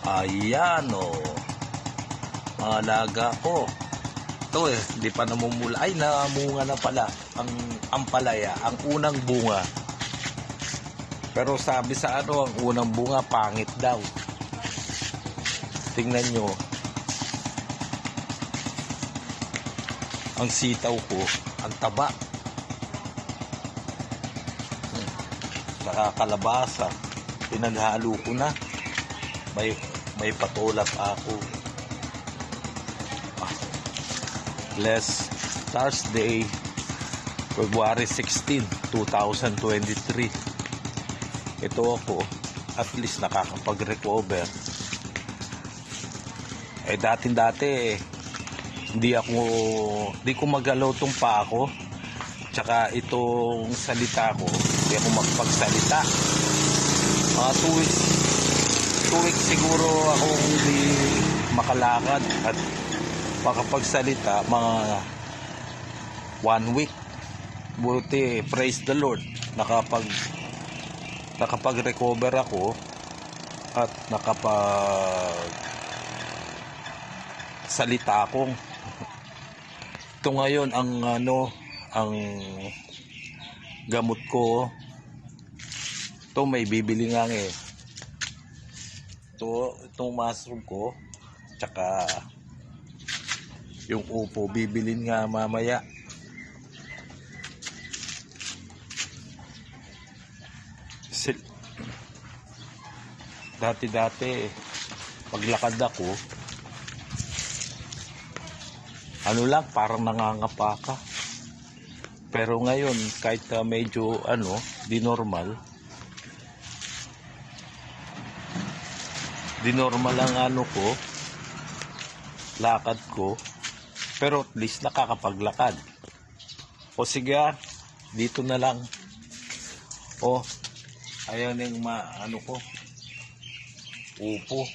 Ayan o. Mga alaga ko. Ito hindi pa namumula. Ay, namunga na pala ang ampalaya, ang unang bunga. Pero sabi sa ang unang bunga, pangit daw. Tingnan nyo. Ang sitaw ko, ang taba. Nakakalabasa. Pinaghalo ko na. May patulap ako. Bless Thursday, February 16, 2023. Ito ako, at least nakakapag-recover. Dati hindi ko magalaw tong pa ako. Tsaka itong salita ko, hindi ako makapagsalita. 2 weeks siguro akong hindi makalakad at makapagsalita, mga 1 week. Buti, praise the Lord, nakapag-recover ako at salita ako. Ito ngayon ang gamot ko. Ito may bibili nga itong mushroom ko, tsaka yung upo bibilin nga mamaya. Dati paglakad ako, lang, parang nangangapa ka. Pero ngayon kahit medyo di normal ang lakad ko, pero at least nakakapaglakad. O sige, dito na lang. Ayan yung ko, upo.